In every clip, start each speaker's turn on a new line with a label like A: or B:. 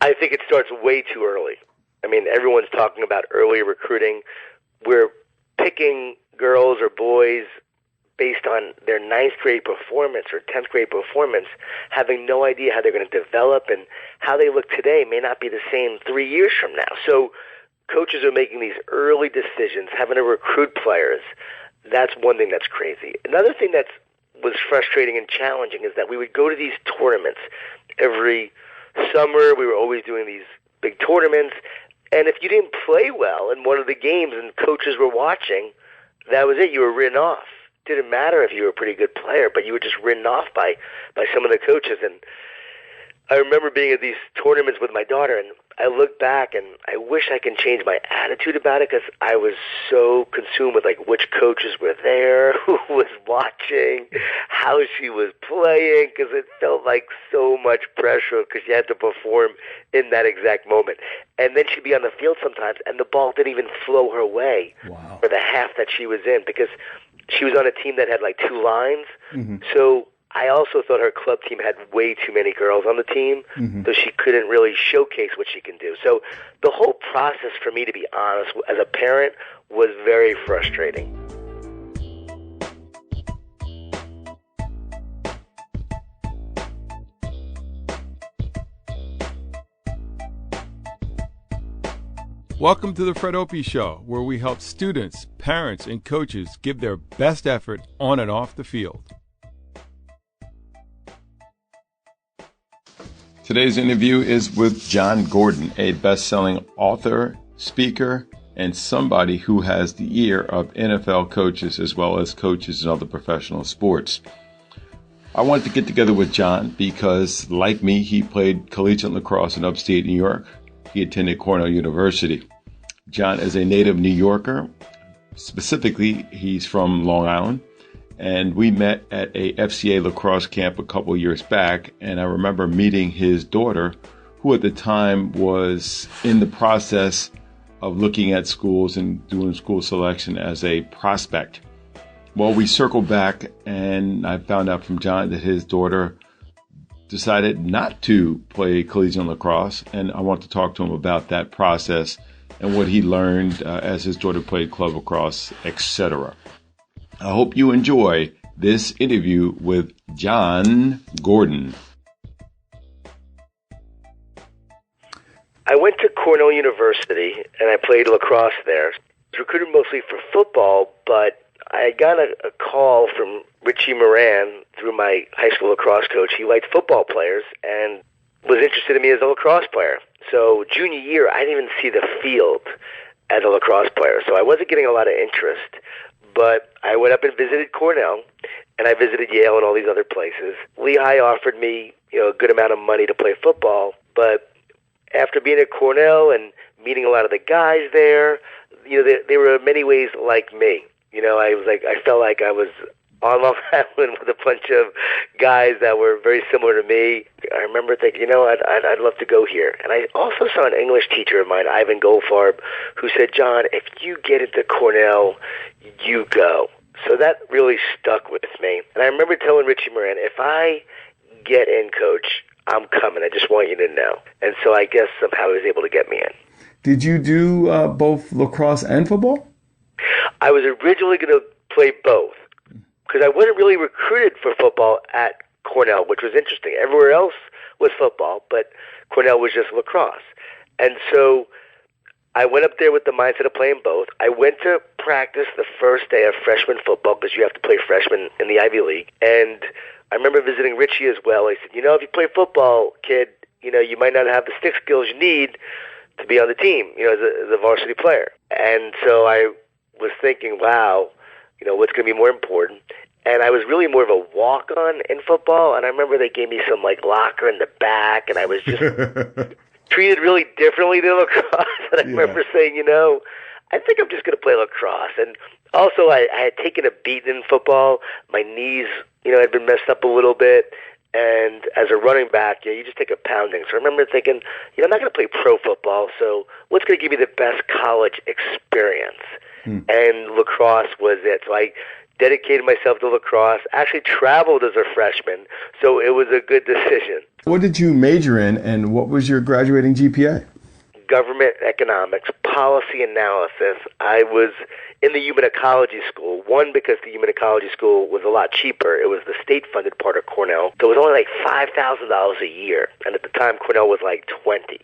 A: I think it starts way too early. I mean, everyone's talking about early recruiting. We're picking girls or boys based on their ninth grade performance or 10th grade performance, having no idea how they're going to develop, and how they look today may not be the same 3 years from now. So coaches are making these early decisions, having to recruit players. That's one thing that's crazy. Another thing that was frustrating and challenging is that we would go to these tournaments every summer. We were always doing these big tournaments, and if you didn't play well in one of the games and coaches were watching, that was it. You were written off. Didn't matter if you were a pretty good player, but you were just written off by some of the coaches. And I remember being at these tournaments with my daughter, and I look back, and I wish I can change my attitude about it, because I was so consumed with like which coaches were there, who was watching, how she was playing, because it felt like so much pressure because you had to perform in that exact moment. And then she'd be on the field sometimes, and the ball didn't even flow her way for the half that she was in, because she was on a team that had like two lines. So I also thought her club team had way too many girls on the team, so she couldn't really showcase what she can do. So the whole process, for me, to be honest, as a parent, was very frustrating.
B: Welcome to the Fred Opie Show, where we help students, parents, and coaches give their best effort on and off the field. Today's interview is with Jon Gordon, a best-selling author, speaker, and somebody who has the ear of NFL coaches as well as coaches in other professional sports. I wanted to get together with Jon because, like me, he played collegiate lacrosse in upstate New York. He attended Cornell University. Jon is a native New Yorker. Specifically, he's from Long Island. And we met at a FCA lacrosse camp a couple years back. And I remember meeting his daughter, who at the time was in the process of looking at schools and doing school selection as a prospect. Well, we circled back, and I found out from Jon that his daughter decided not to play collegiate lacrosse, and I want to talk to him about that process and what he learned as his daughter played club lacrosse, etc. I hope you enjoy this interview with Jon Gordon.
A: I went to Cornell University, and I played lacrosse there. I was recruited mostly for football, but I got a call from Richie Moran through my high school lacrosse coach. He liked football players and was interested in me as a lacrosse player. So junior year, I didn't even see the field as a lacrosse player, so I wasn't getting a lot of interest. But I went up and visited Cornell, and I visited Yale and all these other places. Lehigh offered me, a good amount of money to play football, but after being at Cornell and meeting a lot of the guys there, they were in many ways like me. I felt like I was on Long Island with a bunch of guys that were very similar to me. I remember thinking, I'd love to go here. And I also saw an English teacher of mine, Ivan Goldfarb, who said, Jon, if you get into Cornell, you go. So that really stuck with me. And I remember telling Richie Moran, if I get in, Coach, I'm coming. I just want you to know. And so I guess somehow he was able to get me in.
B: Did you do both lacrosse and football?
A: I was originally going to play both because I wasn't really recruited for football at Cornell, which was interesting. Everywhere else was football, but Cornell was just lacrosse. And so I went up there with the mindset of playing both. I went to practice the first day of freshman football because you have to play freshman in the Ivy League. And I remember visiting Richie as well. He said, if you play football, kid, you might not have the stick skills you need to be on the team, as a varsity player. And so I was thinking, wow, what's going to be more important? And I was really more of a walk-on in football. And I remember they gave me some locker in the back, and I was just treated really differently than lacrosse. And I remember saying, I think I'm just going to play lacrosse. And also, I had taken a beating in football. My knees, had been messed up a little bit. And as a running back, you just take a pounding. So I remember thinking, I'm not going to play pro football, so what's going to give me the best college experience? And lacrosse was it. So I dedicated myself to lacrosse, actually traveled as a freshman, so it was a good decision.
B: What did you major in, and what was your graduating GPA?
A: Government economics, policy analysis. I was in the human ecology school, one, because the human ecology school was a lot cheaper. It was the state-funded part of Cornell, so it was only like $5,000 a year, and at the time Cornell was like 20.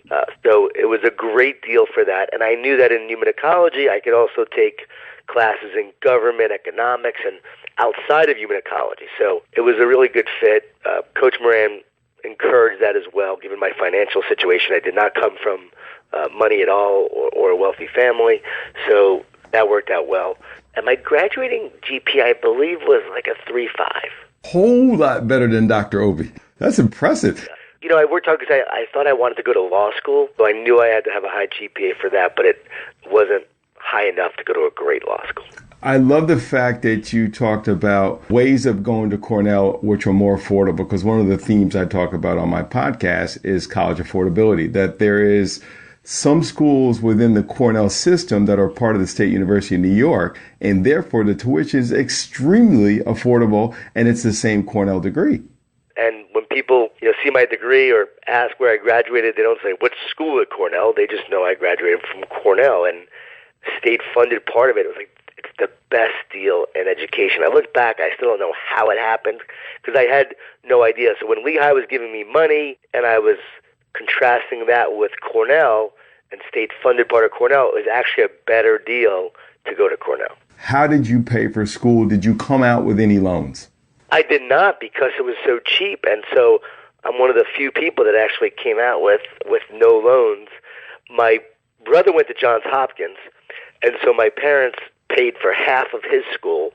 A: So it was a great deal for that, and I knew that in human ecology I could also take classes in government economics and outside of human ecology. So it was a really good fit. Coach Moran encouraged that as well, given my financial situation. I did not come from money at all or a wealthy family, so that worked out well. And my graduating GPA, I believe, was like a 3.5.
B: Whole lot better than Dr. Obi. That's impressive.
A: You know, I worked hard because I thought I wanted to go to law school, so I knew I had to have a high GPA for that, but it wasn't high enough to go to a great law school.
B: I love the fact that you talked about ways of going to Cornell which are more affordable, because one of the themes I talk about on my podcast is college affordability, that there is some schools within the Cornell system that are part of the State University of New York, and therefore the tuition is extremely affordable, and it's the same Cornell degree.
A: And when people see my degree or ask where I graduated, they don't say, "What school at Cornell?" They just know I graduated from Cornell, and state-funded part of it was like, it's the best deal in education. I look back, I still don't know how it happened because I had no idea. So when Lehigh was giving me money and I was contrasting that with Cornell and state-funded part of Cornell, it was actually a better deal to go to Cornell.
B: How did you pay for school? Did you come out with any loans?
A: I did not, because it was so cheap, and so I'm one of the few people that actually came out with no loans. My brother went to Johns Hopkins, and so my parents paid for half of his school,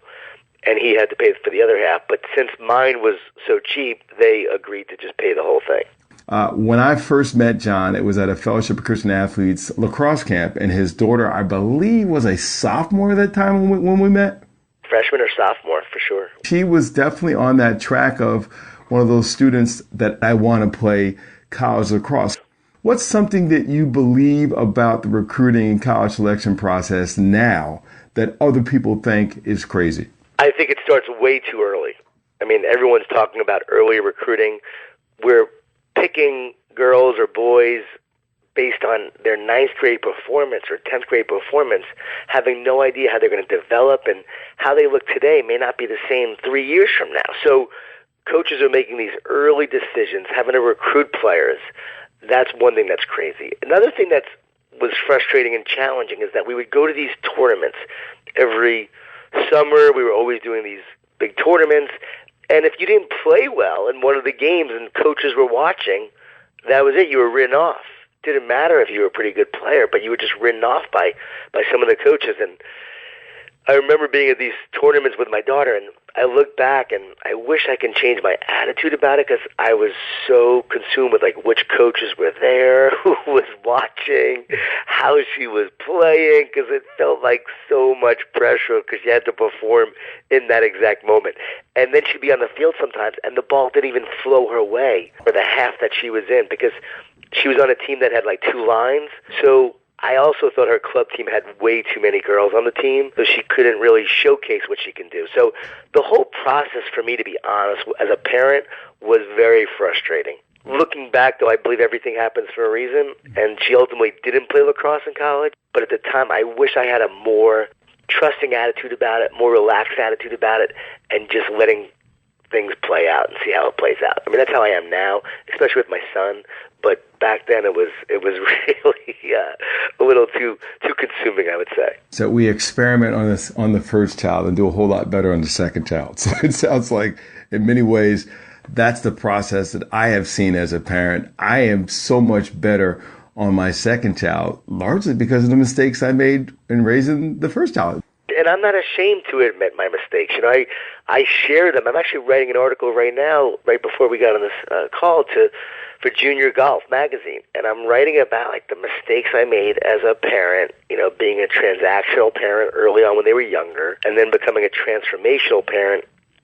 A: and he had to pay for the other half. But since mine was so cheap, they agreed to just pay the whole thing.
B: When I first met John, it was at a Fellowship of Christian Athletes lacrosse camp, and his daughter, I believe, was a sophomore at that time when we met.
A: Freshman or sophomore, for sure.
B: She was definitely on that track of one of those students that I want to play college lacrosse. What's something that you believe about the recruiting and college selection process now that other people think is crazy?
A: I think it starts way too early. I mean, everyone's talking about early recruiting. We're picking girls or boys based on their ninth grade performance or 10th grade performance, having no idea how they're going to develop, and how they look today may not be the same 3 years from now. So coaches are making these early decisions, having to recruit players. That's one thing that's crazy. Another thing that was frustrating and challenging is that we would go to these tournaments every summer. We were always doing these big tournaments, and if you didn't play well in one of the games and coaches were watching, that was it. You were written off. Didn't matter if you were a pretty good player, but you were just written off by some of the coaches. And I remember being at these tournaments with my daughter, and I look back and I wish I can change my attitude about it, because I was so consumed with like which coaches were there, who was watching, how she was playing, because it felt like so much pressure because she had to perform in that exact moment. And then she'd be on the field sometimes and the ball didn't even flow her way for the half that she was in, because she was on a team that had like two lines. So I also thought her club team had way too many girls on the team, so she couldn't really showcase what she can do. So the whole process, for me, to be honest, as a parent, was very frustrating. Looking back, though, I believe everything happens for a reason, and she ultimately didn't play lacrosse in college. But at the time, I wish I had a more trusting attitude about it, more relaxed attitude about it, and just letting things play out and see how it plays out. I mean, that's how I am now, especially with my son. But back then, it was really a little too consuming, I would say.
B: So we experiment on the first child and do a whole lot better on the second child. So it sounds like, in many ways, that's the process that I have seen as a parent. I am so much better on my second child, largely because of the mistakes I made in raising the first child.
A: And I'm not ashamed to admit my mistakes. I share them. I'm actually writing an article right now, right before we got on this call, for Junior Golf magazine, and I'm writing about like the mistakes I made as a parent, being a transactional parent early on when they were younger, and then becoming a transformational parent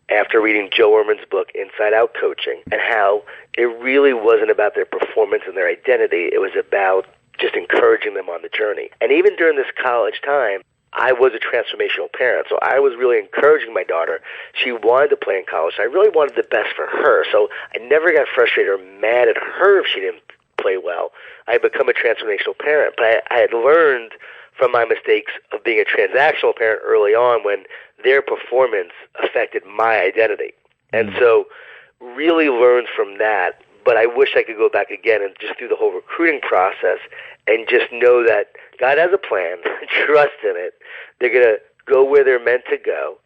A: after reading Joe Ehrmann's book, Inside Out Coaching, and how it really wasn't about their performance and their identity. It was about just encouraging them on the journey. And even during this college time, I was a transformational parent, so I was really encouraging my daughter. She wanted to play in college. I really wanted the best for her, so I never got frustrated or mad at her if she didn't play well. I had become a transformational parent, but I had learned from my mistakes of being a transactional parent early on when their performance affected my identity. And so really learned from that, but I wish I could go back again and just do the whole recruiting process and just know that God has a plan, trust in it. They're going to go where they're meant to go,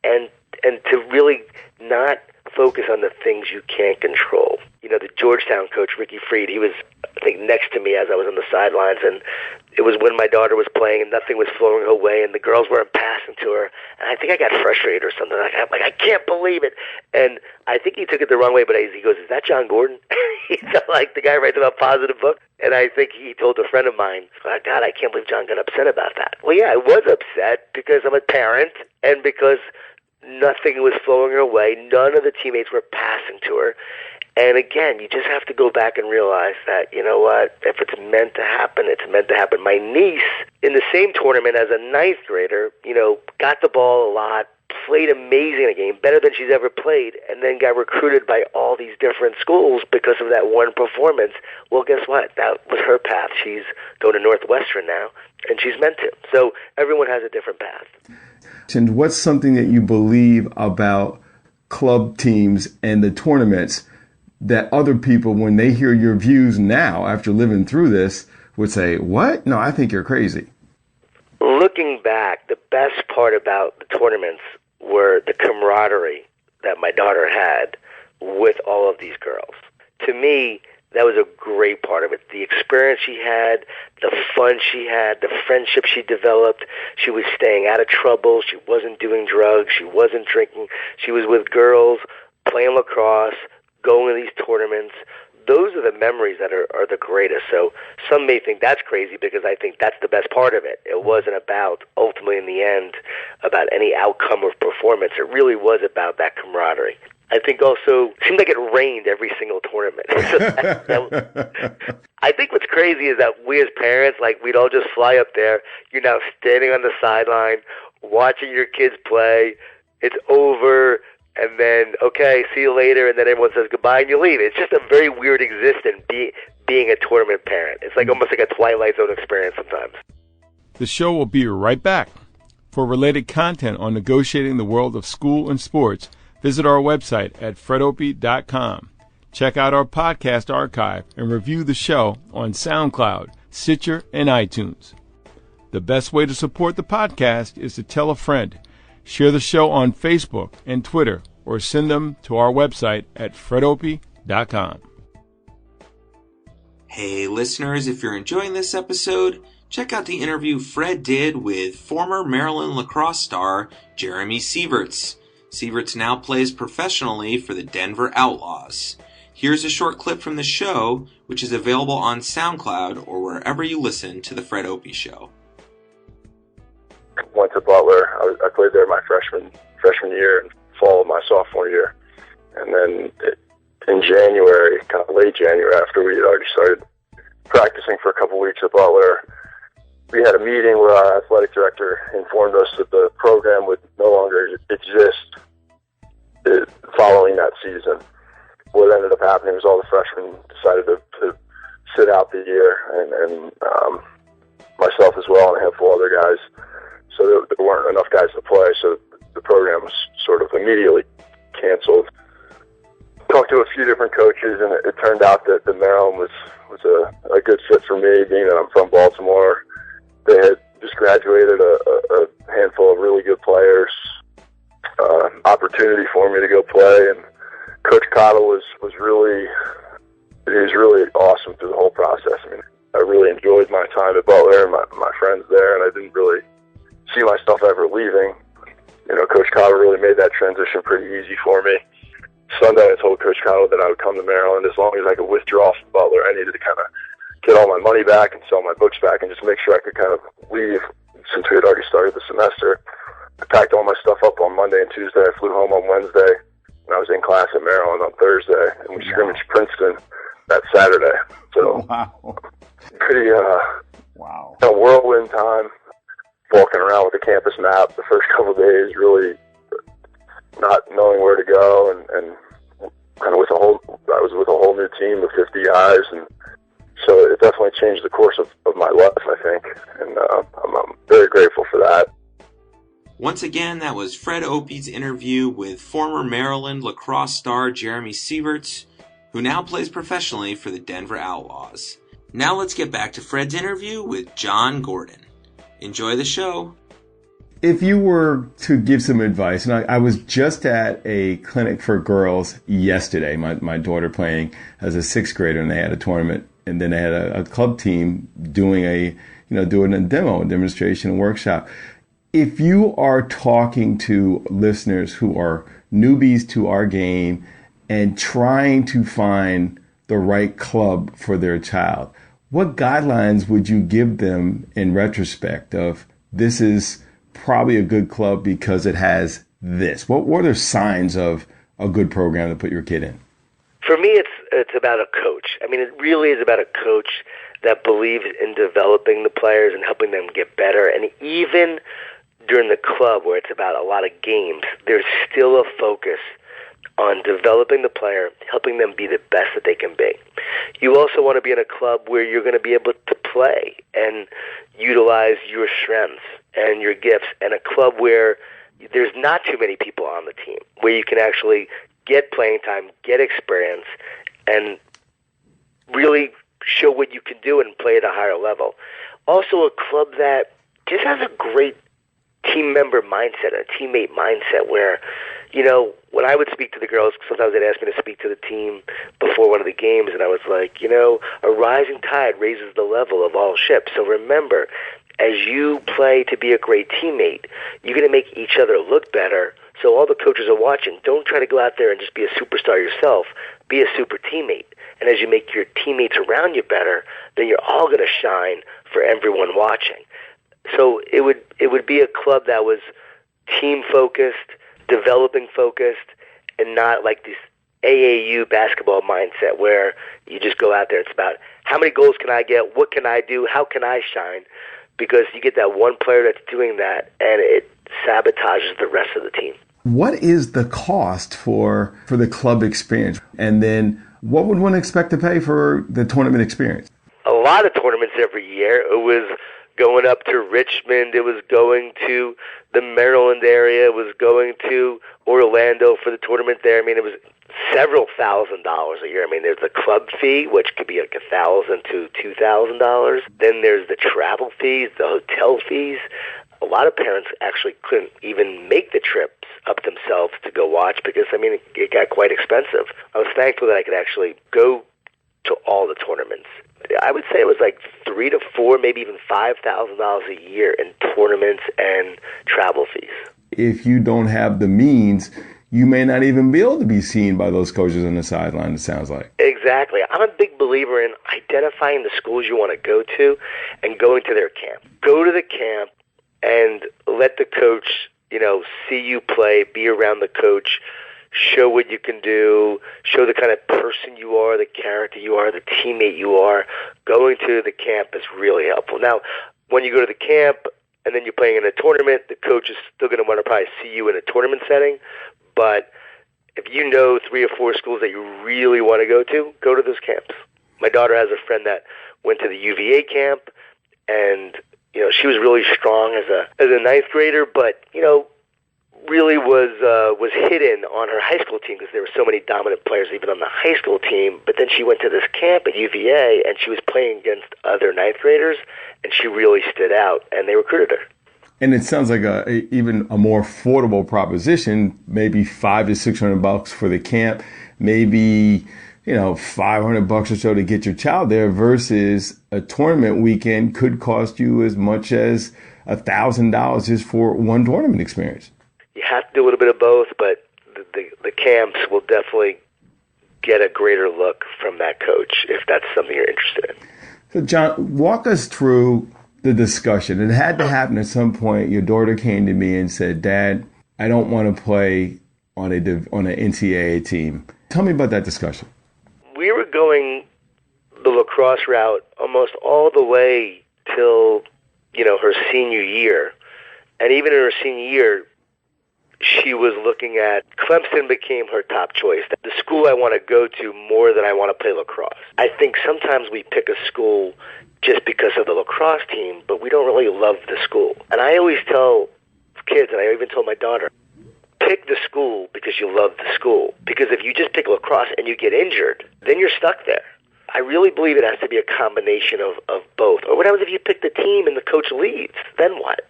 A: and to really not focus on the things you can't control. You know, the Georgetown coach, Ricky Freed, he was, I think, next to me as I was on the sidelines, and it was when my daughter was playing and nothing was flowing her way and the girls weren't passing to her, and I think I got frustrated or something. I'm like, I can't believe it. And I think he took it the wrong way, but he goes, is that John Gordon? He's like the guy who writes about positive books. And I think he told a friend of mine, oh, God, I can't believe John got upset about that. Well, yeah, I was upset because I'm a parent and because nothing was flowing her way. None of the teammates were passing to her. And again, you just have to go back and realize that, you know what, if it's meant to happen, it's meant to happen. My niece, in the same tournament as a ninth grader, you know, got the ball a lot, played amazing in a game, better than she's ever played, and then got recruited by all these different schools because of that one performance. Well, guess what? That was her path. She's going to Northwestern now, and she's meant to. So everyone has a different path.
B: And what's something that you believe about club teams and the tournaments that other people, when they hear your views now, after living through this, would say, what? No, I think you're crazy.
A: Looking back, the best part about the tournaments were the camaraderie that my daughter had with all of these girls. To me, that was a great part of it. The experience she had, the fun she had, the friendship she developed. She was staying out of trouble. She wasn't doing drugs. She wasn't drinking. She was with girls, playing lacrosse, going to these tournaments. Those are the memories that are the greatest. So some may think that's crazy because I think that's the best part of it. It wasn't about, ultimately in the end, about any outcome or performance. It really was about that camaraderie. I think also, it seemed like it rained every single tournament. I think what's crazy is that we as parents, like, we'd all just fly up there. You're now standing on the sideline, watching your kids play. It's over. And then, okay, see you later, and then everyone says goodbye and you leave. It's just a very weird existence being a tournament parent. It's like almost like a Twilight Zone experience sometimes.
B: The show will be right back. For related content on negotiating the world of school and sports, visit our website at fredopie.com. Check out our podcast archive and review the show on SoundCloud, Stitcher, and iTunes. The best way to support the podcast is to tell a friend. Share the show on Facebook and Twitter, or send them to our website at fredopie.com.
C: Hey listeners, if you're enjoying this episode, check out the interview Fred did with former Maryland lacrosse star Jeremy Sieverts. Sieverts now plays professionally for the Denver Outlaws. Here's a short clip from the show, which is available on SoundCloud or wherever you listen to The Fred Opie Show.
D: Went to Butler. I played there my freshman year and fall of my sophomore year. And then in January, kind of late January, after we had already started practicing for a couple weeks at Butler, we had a meeting where our athletic director informed us that the program would no longer exist following that season. What ended up happening was all the freshmen decided to sit out the year, and myself as well, and a handful of other guys. So there weren't enough guys to play, so the program was sort of immediately canceled. Talked to a few different coaches, and it turned out that the Maryland was a good fit for me, being that I'm from Baltimore. They had just graduated a handful of really good players, opportunity for me to go play, and Coach Cottle was really awesome through the whole process. I mean, I really enjoyed my time at Butler and my friends there, and I didn't really see myself ever leaving. You know, Coach Cottle really made that transition pretty easy for me. Sunday, I told Coach Cottle that I would come to Maryland as long as I could withdraw from Butler. I needed to kind of get all my money back and sell my books back and just make sure I could kind of leave since we had already started the semester. I packed all my stuff up on Monday and Tuesday. I flew home on Wednesday, and I was in class at Maryland on Thursday, and we scrimmaged Princeton that Saturday. So, pretty kind of whirlwind time. walking around with the campus map the first couple of days, really not knowing where to go, and kind of I was with a whole new team of 50 guys, and so it definitely changed the course of my life, I think, and I'm very grateful for that.
C: Once again, that was Fred Opie's interview with former Maryland lacrosse star Jeremy Sieverts, who now plays professionally for the Denver Outlaws. Now let's get back to Fred's interview with John Gordon. Enjoy the show.
B: If you were to give some advice, and I was just at a clinic for girls yesterday, my daughter playing as a sixth grader, and they had a tournament, and then they had a club team doing a demonstration and workshop. If you are talking to listeners who are newbies to our game and trying to find the right club for their child, what guidelines would you give them in retrospect of this is probably a good club because it has this? What are signs of a good program to put your kid in?
A: For me, it's about a coach. I mean, it really is about a coach that believes in developing the players and helping them get better. And even during the club, where it's about a lot of games, there's still a focus on developing the player, helping them be the best that they can be. You also want to be in a club where you're going to be able to play and utilize your strengths and your gifts, and a club where there's not too many people on the team, where you can actually get playing time, get experience, and really show what you can do and play at a higher level. Also, a club that just has a great team member mindset, a teammate mindset where, when I would speak to the girls, sometimes they'd ask me to speak to the team before one of the games, and I was like, a rising tide raises the level of all ships. So remember, as you play to be a great teammate, you're going to make each other look better. So all the coaches are watching. Don't try to go out there and just be a superstar yourself. Be a super teammate. And as you make your teammates around you better, then you're all going to shine for everyone watching. So it would be a club that was team-focused, developing-focused, and not like this AAU basketball mindset where you just go out there. It's about how many goals can I get, what can I do, how can I shine? Because you get that one player that's doing that, and it sabotages the rest of the team.
B: What is the cost for the club experience? And then what would one expect to pay for the tournament experience?
A: A lot of tournaments every year. It was going up to Richmond. It was going to the Maryland area. It was going to Orlando for the tournament there. I mean, it was several $1,000s a year. I mean, there's the club fee, which could be like $1,000 to $2,000. Then there's the travel fees, the hotel fees. A lot of parents actually couldn't even make the trips up themselves to go watch because, I mean, it got quite expensive. I was thankful that I could actually go to all the tournaments. I would say it was like $3,000 to $4,000, maybe even $5,000 a year in tournaments and travel fees.
B: If you don't have the means, you may not even be able to be seen by those coaches on the sideline, it sounds like.
A: Exactly. I'm a big believer in identifying the schools you want to go to and going to their camp. Go to the camp and let the coach, see you play, be around the coach, show what you can do, show the kind of person you are, the character you are, the teammate you are. Going to the camp is really helpful. Now, when you go to the camp and then you're playing in a tournament, the coach is still going to want to probably see you in a tournament setting. But if you know 3 or 4 schools that you really want to go to those camps. My daughter has a friend that went to the UVA camp, and she was really strong as a ninth grader, but really was hidden on her high school team because there were so many dominant players even on the high school team. But then she went to this camp at UVA, and she was playing against other ninth graders, and she really stood out, and they recruited her.
B: And it sounds like even a more affordable proposition, maybe $500 to $600 for the camp, maybe $500 or so to get your child there, versus a tournament weekend could cost you as much as $1,000 just for one tournament experience.
A: You have to do a little bit of both, but the camps will definitely get a greater look from that coach if that's something you're interested in.
B: So, John, walk us through the discussion. It had to happen at some point. Your daughter came to me and said, "Dad, I don't want to play on an NCAA team." Tell me about that discussion.
A: We were going the lacrosse route almost all the way till her senior year. And even in her senior year, she was looking at Clemson became her top choice. The school I want to go to more than I want to play lacrosse. I think sometimes we pick a school just because of the lacrosse team, but we don't really love the school. And I always tell kids, and I even told my daughter, pick the school because you love the school. Because if you just pick lacrosse and you get injured, then you're stuck there. I really believe it has to be a combination of both. Or what happens if you pick the team and the coach leaves? Then what?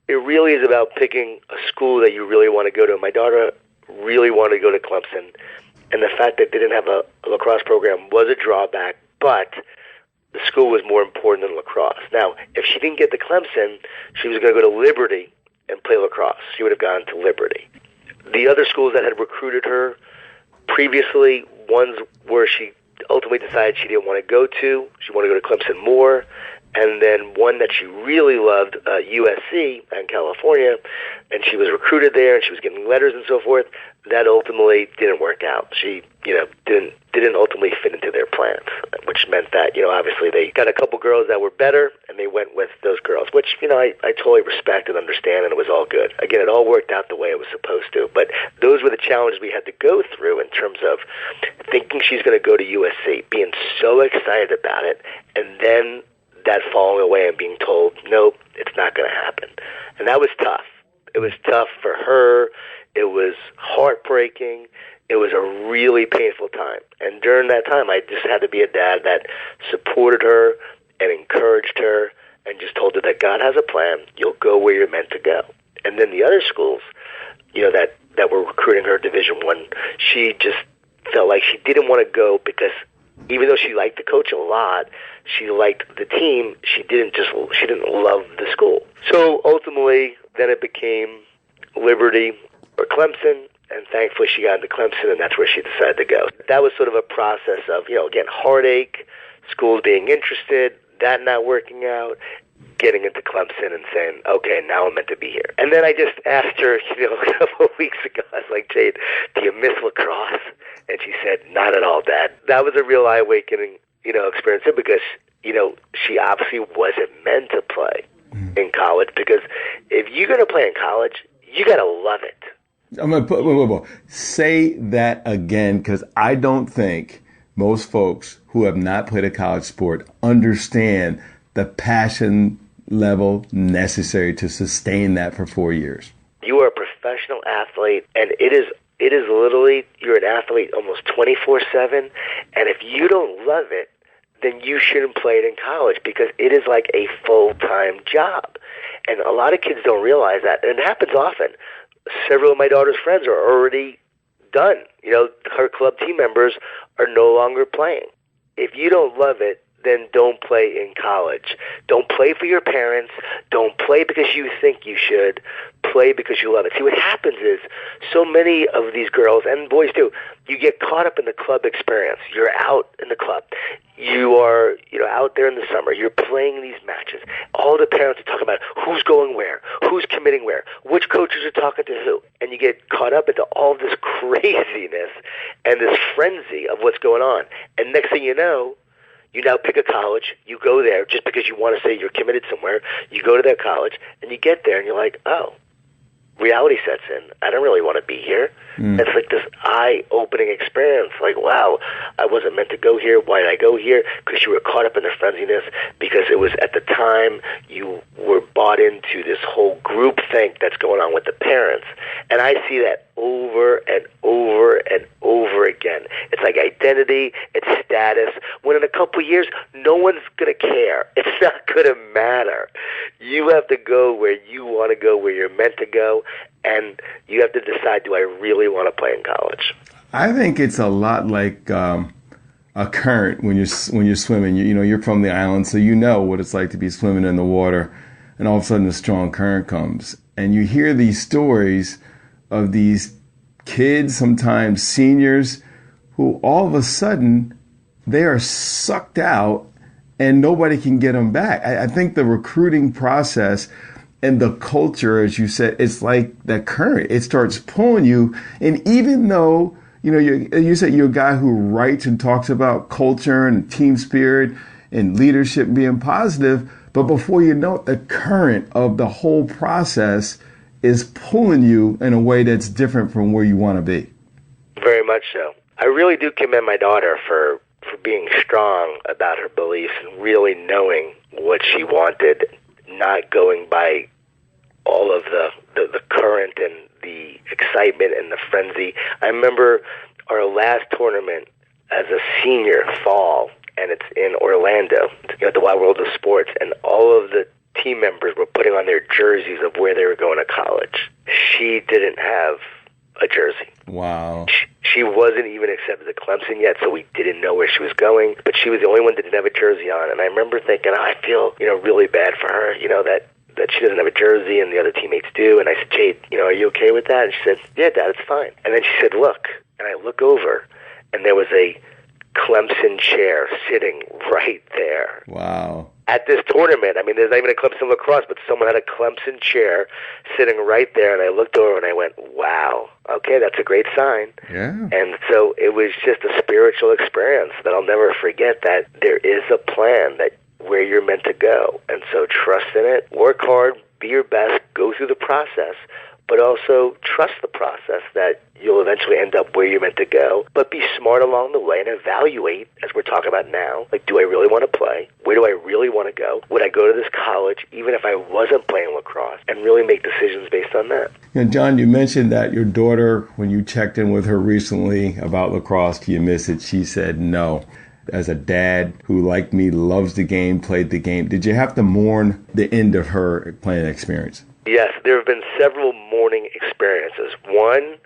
A: It really is about picking a school that you really want to go to. My daughter really wanted to go to Clemson, and the fact that they didn't have a lacrosse program was a drawback, but the school was more important than lacrosse. Now, if she didn't get to Clemson, she was going to go to Liberty and play lacrosse. She would have gone to Liberty. The other schools that had recruited her previously, ones where she ultimately decided she didn't want to go to. She wanted to go to Clemson more. And then one that she really loved, USC in California, and she was recruited there, and she was getting letters and so forth. That ultimately didn't work out. She, didn't ultimately fit into their plans, which meant that, obviously they got a couple girls that were better, and they went with those girls, which, I totally respect and understand, and it was all good. Again, it all worked out the way it was supposed to, but those were the challenges we had to go through in terms of thinking she's going to go to USC, being so excited about it, and then that falling away and being told, nope, it's not going to happen. And that was tough. It was tough for her. It was heartbreaking. It was a really painful time. And during that time, I just had to be a dad that supported her and encouraged her and just told her that God has a plan. You'll go where you're meant to go. And then the other schools, that were recruiting her Division I, she just felt like she didn't want to go because even though she liked the coach a lot, she liked the team, she didn't love the school. So ultimately, then it became Liberty or Clemson, and thankfully she got into Clemson, and that's where she decided to go. That was sort of a process of, again, heartache, schools being interested, that not working out, getting into Clemson and saying, okay, now I'm meant to be here. And then I just asked her, a couple of weeks ago, I was like, Jade, do you miss lacrosse? And she said, not at all, Dad. That was a real eye-awakening, experience because, she obviously wasn't meant to play in college, because if you're going to play in college, you got to love it.
B: I'm going to put, say that again, because I don't think most folks who have not played a college sport understand the passion level necessary to sustain that for 4 years.
A: You are a professional athlete, and it is literally, you're an athlete almost 24/7, and if you don't love it, then you shouldn't play it in college, because it is like a full-time job. And a lot of kids don't realize that, and it happens often. Several of my daughter's friends are already done. Her club team members are no longer playing. If you don't love it, then don't play in college. Don't play for your parents. Don't play because you think you should. Play because you love it. See, what happens is so many of these girls, and boys too, you get caught up in the club experience. You're out in the club. You are, out there in the summer. You're playing these matches. All the parents are talking about who's going where, who's committing where, which coaches are talking to who. And you get caught up into all this craziness and this frenzy of what's going on. And next thing you know, you now pick a college, you go there just because you want to say you're committed somewhere, you go to that college, and you get there and you're like, oh, reality sets in. I don't really want to be here. It's like this eye-opening experience. Like, wow, I wasn't meant to go here. Why did I go here? Because you were caught up in the frenziness, because it was at the time you were bought into this whole group think that's going on with the parents. And I see that over and over and over again. It's like identity, it's status. When in a couple of years, no one's going to care. It's not going to matter. You have to go where you want to go, where you're meant to go, and you have to decide, do I really want to play in college?
B: I think it's a lot like a current when you're swimming. You're from the island, so you know what it's like to be swimming in the water, and all of a sudden a strong current comes. And you hear these stories of these kids, sometimes seniors, who all of a sudden they are sucked out and nobody can get them back. I think the recruiting process and the culture, as you said, it's like that current. It starts pulling you. And even though, you said you're a guy who writes and talks about culture and team spirit, and leadership being positive. But before you know it, the current of the whole process is pulling you in a way that's different from where you want to be.
A: Very much so. I really do commend my daughter for being strong about her beliefs and really knowing what she wanted, not going by all of the current and the excitement and the frenzy. I remember our last tournament as a senior fall, and it's in Orlando, at the Wild World of Sports, and all of the team members were putting on their jerseys of where they were going to college. She didn't have a jersey.
B: Wow.
A: She wasn't even accepted to Clemson yet, so we didn't know where she was going, but she was the only one that didn't have a jersey on, and I remember thinking, I feel, really bad for her, that she doesn't have a jersey and the other teammates do. And I said, Jade, are you okay with that? And she said, yeah, Dad, it's fine. And then she said, look. And I look over, and there was a Clemson chair sitting right there.
B: Wow. At
A: this tournament. I mean, there's not even a Clemson lacrosse, but someone had a Clemson chair sitting right there. And I looked over and I went, wow, okay, that's a great sign.
B: Yeah.
A: And so it was just a spiritual experience that I'll never forget, that there is a plan that where you're meant to go. And so trust in it, work hard, be your best, go through the process, but also trust the process that you'll eventually end up where you're meant to go. But be smart along the way and evaluate, as we're talking about now, like, do I really want to play? Where do I really want to go? Would I go to this college even if I wasn't playing lacrosse? And really make decisions based on that.
B: And John, you mentioned that your daughter, when you checked in with her recently about lacrosse, do you miss it? She said no. As a dad who, like me, loves the game, played the game, did you have to mourn the end of her playing experience?
A: Yes, there have been several mourning experiences. One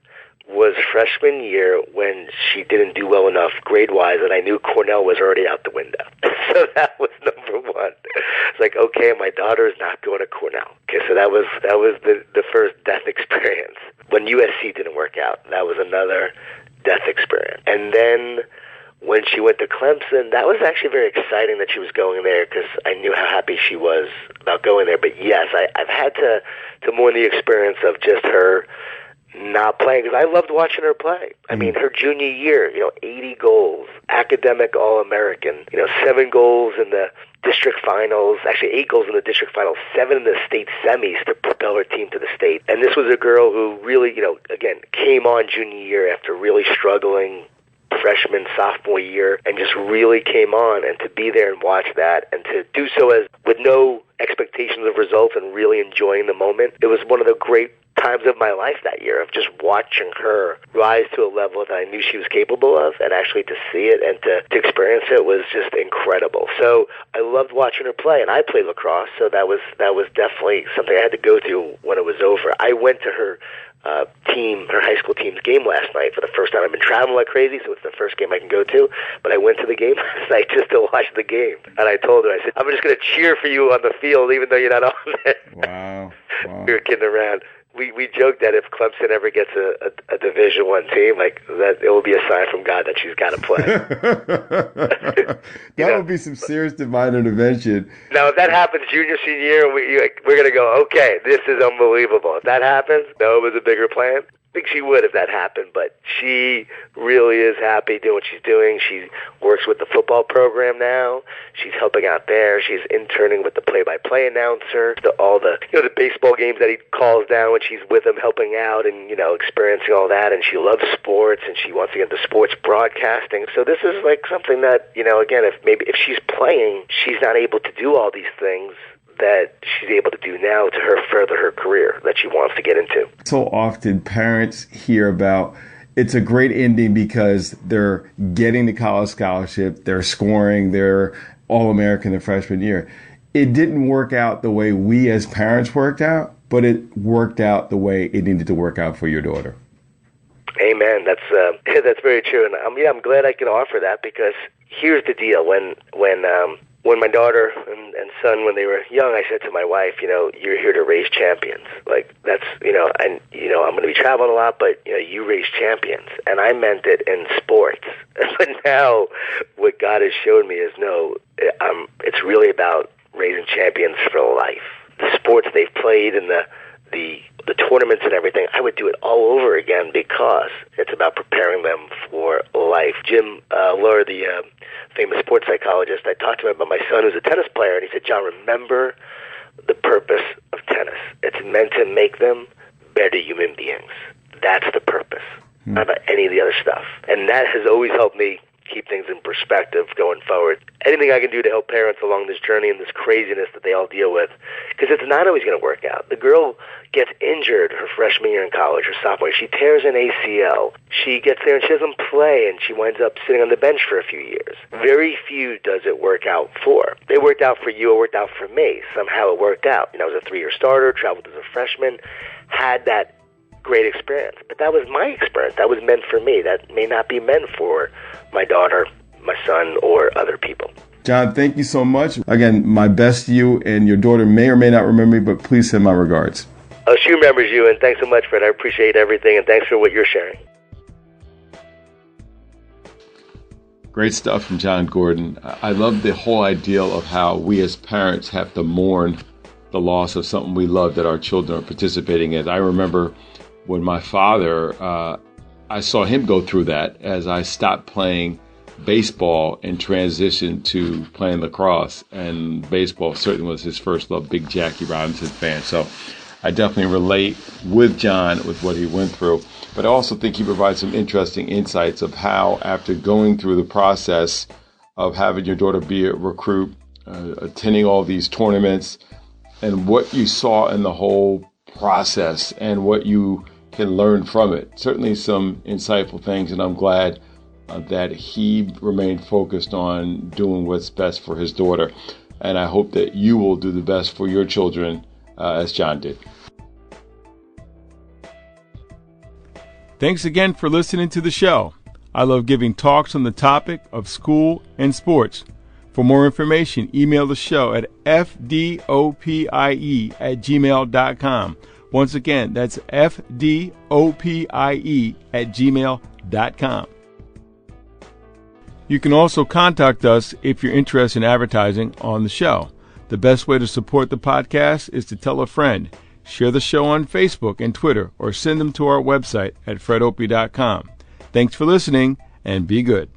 A: was freshman year when she didn't do well enough grade-wise, and I knew Cornell was already out the window. So that was number one. It's like, okay, my daughter is not going to Cornell. Okay, so that was the first death experience. When USC didn't work out, that was another death experience. And then when she went to Clemson, that was actually very exciting that she was going there, because I knew how happy she was about going there. But yes, I've had to mourn the experience of just her not playing, because I loved watching her play. I mean, her junior year, 80 goals, academic All-American, 7 goals in the district finals, actually 8 goals in the district finals, 7 in the state semis to propel her team to the state. And this was a girl who really, again, came on junior year after really struggling freshman, sophomore year, and just really came on. And to be there and watch that, and to do so as with no expectations of results and really enjoying the moment, it was one of the great times of my life that year, of just watching her rise to a level that I knew she was capable of, and actually to see it and to experience it was just incredible. So I loved watching her play, and I played lacrosse, so that was definitely something I had to go through when it was over. I went to her her high school team's game last night for the first time. I've been traveling like crazy, so it's the first game I can go to, but I went to the game last night just to watch the game. And I told her, I said, I'm just going to cheer for you on the field even though you're not on it.
B: Wow.
A: We were kidding around. We joked that if Clemson ever gets a Division I team, like, that it will be a sign from God that she's got to play.
B: That would be some serious divine intervention.
A: Now, if that happens junior, senior year, we're going to go, okay, this is unbelievable. If that happens, no, it was a bigger plan. I think she would if that happened, but she really is happy doing what she's doing. She works with the football program now. She's helping out there. She's interning with the play-by-play announcer. All the the baseball games that he calls down when she's with him, helping out and experiencing all that. And she loves sports, and she wants to get into sports broadcasting. So this is like something that again, if she's playing, she's not able to do all these things that she's able to do now to further her career that she wants to get into.
B: So often parents hear about it's a great ending because they're getting the college scholarship, they're scoring, they're All-American the freshman year. It didn't work out the way we as parents worked out, but it worked out the way it needed to work out for your daughter.
A: Amen. That's very true, and I'm glad I can offer that, because here's the deal: when my daughter and son, when they were young, I said to my wife, you're here to raise champions. Like, that's, and, I'm going to be traveling a lot, but, you raise champions. And I meant it in sports. But now what God has shown me is, no, it's really about raising champions for life. The sports they've played and the tournaments and everything, I would do it all over again, because it's about preparing them for life. life. Jim Lure, the famous sports psychologist, I talked to him about my son who's a tennis player, and he said, John, remember the purpose of tennis. It's meant to make them better human beings. That's the purpose, not about any of the other stuff. And that has always helped me keep things in perspective going forward. Anything I can do to help parents along this journey and this craziness that they all deal with, because it's not always going to work out. The girl gets injured her freshman year in college, her sophomore year. She tears an ACL. She gets there and she doesn't play, and she winds up sitting on the bench for a few years. Very few does it work out for. It worked out for you, it worked out for me. Somehow it worked out. I was a 3-year starter, traveled as a freshman, had that great experience. But that was my experience. That was meant for me. That may not be meant for my daughter, my son, or other people.
B: John, thank you so much. Again, my best to you, and your daughter may or may not remember me, but please send my regards.
A: Oh, she remembers you, and thanks so much, Fred. I appreciate everything, and thanks for what you're sharing.
B: Great stuff from John Gordon. I love the whole ideal of how we as parents have to mourn the loss of something we love that our children are participating in. I remember when my father, I saw him go through that as I stopped playing baseball and transitioned to playing lacrosse. And baseball certainly was his first love, big Jackie Robinson fan. So I definitely relate with John with what he went through. But I also think he provides some interesting insights of how, after going through the process of having your daughter be a recruit, attending all these tournaments, and what you saw in the whole process and what you can learn from it. Certainly some insightful things, and I'm glad that he remained focused on doing what's best for his daughter. And I hope that you will do the best for your children as John did. Thanks again for listening to the show. I love giving talks on the topic of school and sports. For more information, email the show at fdopie@gmail.com. Once again, that's fdopie@gmail.com. You can also contact us if you're interested in advertising on the show. The best way to support the podcast is to tell a friend, share the show on Facebook and Twitter, or send them to our website at fredopie.com. Thanks for listening, and be good.